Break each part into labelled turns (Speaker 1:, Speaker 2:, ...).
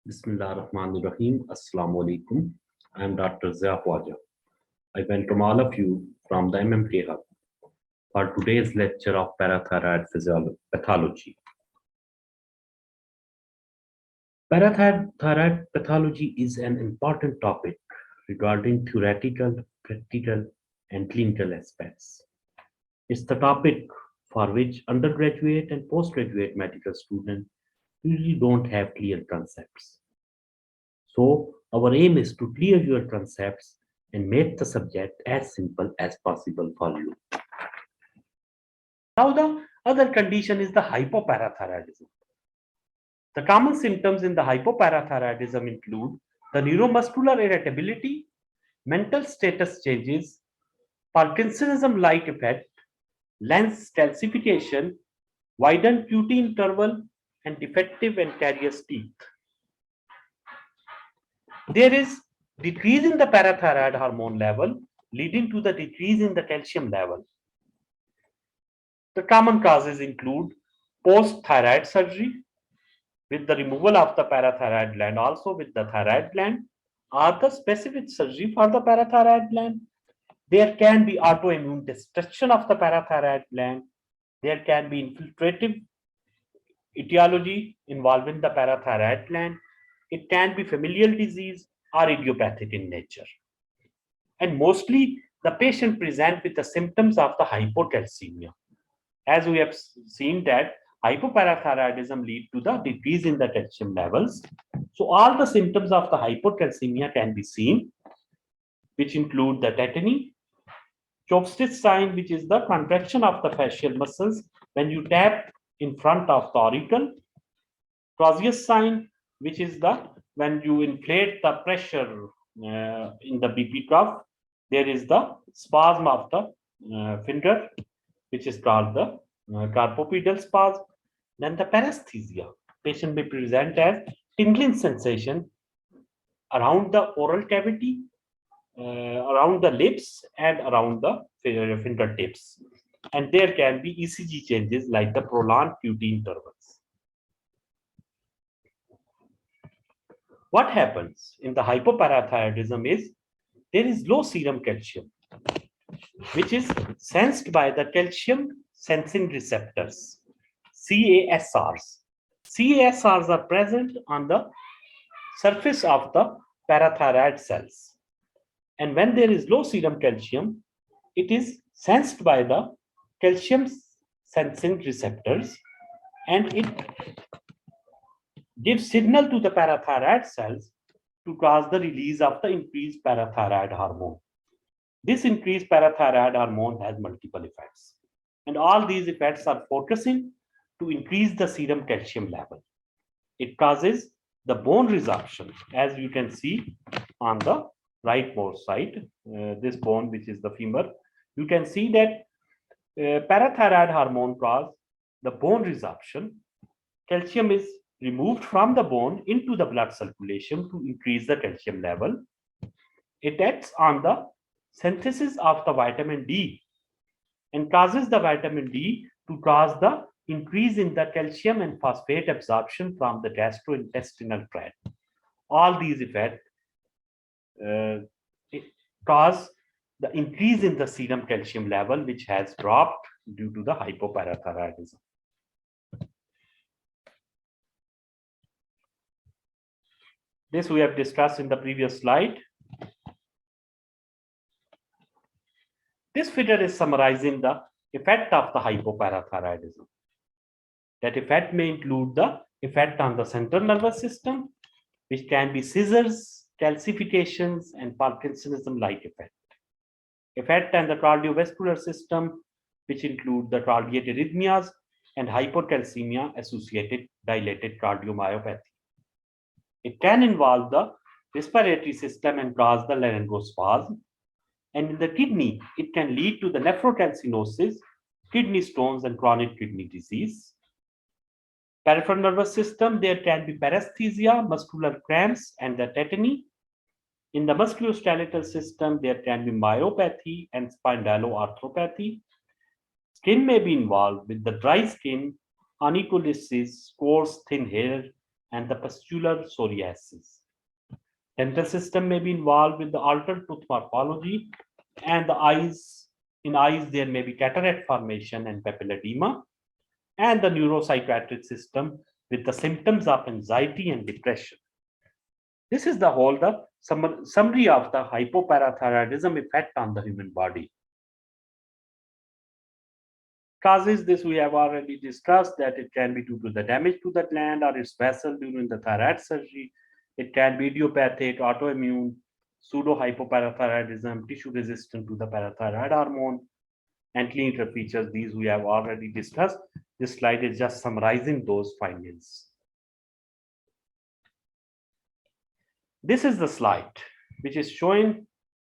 Speaker 1: Bismillahirrahmanirrahim. Assalamu alaikum. I am Dr. Zia Khwaja. I welcome all of you from the MMK Hub for today's lecture of parathyroid pathology. Parathyroid pathology is an important topic regarding theoretical, practical, and clinical aspects. It's the topic for which undergraduate and postgraduate medical students usually don't have clear concepts. So our aim is to clear your concepts and make the subject as simple as possible for you. Now the other condition is the hypoparathyroidism. The common symptoms in the hypoparathyroidism include the neuromuscular irritability, mental status changes, Parkinsonism-like effect, lens calcification, widened QT interval, and defective and carious teeth. There is decrease in the parathyroid hormone level, leading to the decrease in the calcium level. The common causes include post-thyroid surgery with the removal of the parathyroid gland, also with the thyroid gland, or the specific surgery for the parathyroid gland. There can be autoimmune destruction of the parathyroid gland. There can be infiltrative etiology involving the parathyroid gland. It can be familial disease or idiopathic in nature. And mostly the patient present with the symptoms of the hypocalcemia. As we have seen that hypoparathyroidism lead to the decrease in the calcium levels. So all the symptoms of the hypocalcemia can be seen, which include the tetany, chopstick sign, which is the contraction of the facial muscles when you tap in front of the auricle, Clausius sign, which is the when you inflate the pressure in the BP cuff, there is the spasm of the finger, which is called the carpopedal spasm. Then the paresthesia. Patient may present as tingling sensation around the oral cavity, around the lips, and around the fingertips. And there can be ECG changes like the prolonged QT intervals. What happens in the hypoparathyroidism is there is low serum calcium, which is sensed by the calcium sensing receptors, CASRs. CASRs are present on the surface of the parathyroid cells. And when there is low serum calcium, it is sensed by the calcium sensing receptors, and it gives signal to the parathyroid cells to cause the release of the increased parathyroid hormone. This increased parathyroid hormone has multiple effects, and all these effects are focusing to increase the serum calcium level. It causes the bone resorption, as you can see on the rightmost side, this bone, which is the femur. You can see that parathyroid hormone causes the bone resorption. Calcium is removed from the bone into the blood circulation to increase the calcium level. It acts on the synthesis of the vitamin D and causes the vitamin D to cause the increase in the calcium and phosphate absorption from the gastrointestinal tract. All these effects cause the increase in the serum calcium level, which has dropped due to the hypoparathyroidism. This we have discussed in the previous slide. This figure is summarizing the effect of the hypoparathyroidism. That effect may include the effect on the central nervous system, which can be seizures, calcifications, and Parkinsonism-like effect. Effect on the cardiovascular system, which include the cardiac arrhythmias and hypercalcemia-associated dilated cardiomyopathy. It can involve the respiratory system and cause the laryngospasm. And in the kidney, it can lead to the nephrocalcinosis, kidney stones, and chronic kidney disease. Peripheral nervous system, there can be paresthesia, muscular cramps, and the tetany. In the musculoskeletal system, there can be myopathy and spondyloarthropathy. Skin may be involved with the dry skin, onycholysis, coarse thin hair, and the pustular psoriasis. Dental system may be involved with the altered tooth morphology, and the eyes. In eyes, there may be cataract formation and papilledema, and the neuropsychiatric system with the symptoms of anxiety and depression. This is the whole the summary of the hypoparathyroidism effect on the human body. Causes, this we have already discussed, that it can be due to the damage to the gland or its vessel during the thyroid surgery. It can be idiopathic, autoimmune, pseudo-hypoparathyroidism, tissue resistant to the parathyroid hormone, and clinical features. These we have already discussed. This slide is just summarizing those findings. This is the slide which is showing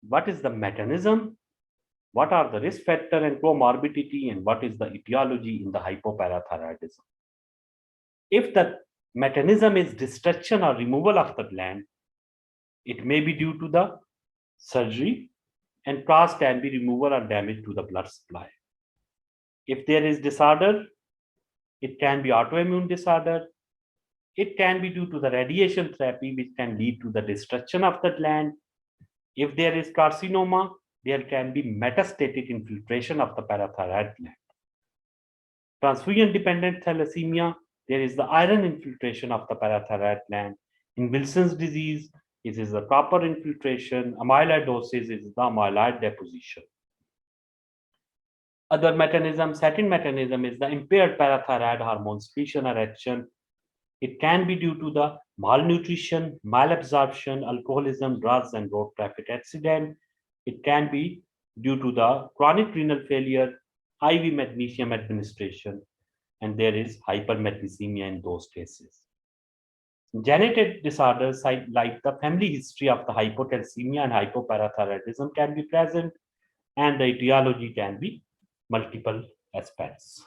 Speaker 1: what is the mechanism, what are the risk factor and comorbidity, and what is the etiology in the hypoparathyroidism. If the mechanism is destruction or removal of the gland, it may be due to the surgery, and cause can be removal or damage to the blood supply. If there is disorder, it can be autoimmune disorder. It can be due to the radiation therapy, which can lead to the destruction of the gland. If there is carcinoma, there can be metastatic infiltration of the parathyroid gland. Transfusion-dependent thalassemia, there is the iron infiltration of the parathyroid gland. In Wilson's disease, it is the proper infiltration. Amyloidosis is the amyloid deposition. Other mechanism, second mechanism, is the impaired parathyroid hormone secretion or action. It can be due to the malnutrition, malabsorption, alcoholism, drugs, and road traffic accident. It can be due to the chronic renal failure, IV magnesium administration, and there is hypermagnesemia in those cases. Genetic disorders like the family history of the hypocalcemia and hypoparathyroidism can be present, and the etiology can be multiple aspects.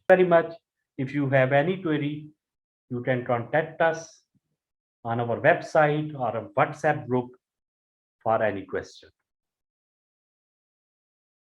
Speaker 1: Very much. If you have any query, you can contact us on our website or a WhatsApp group for any question.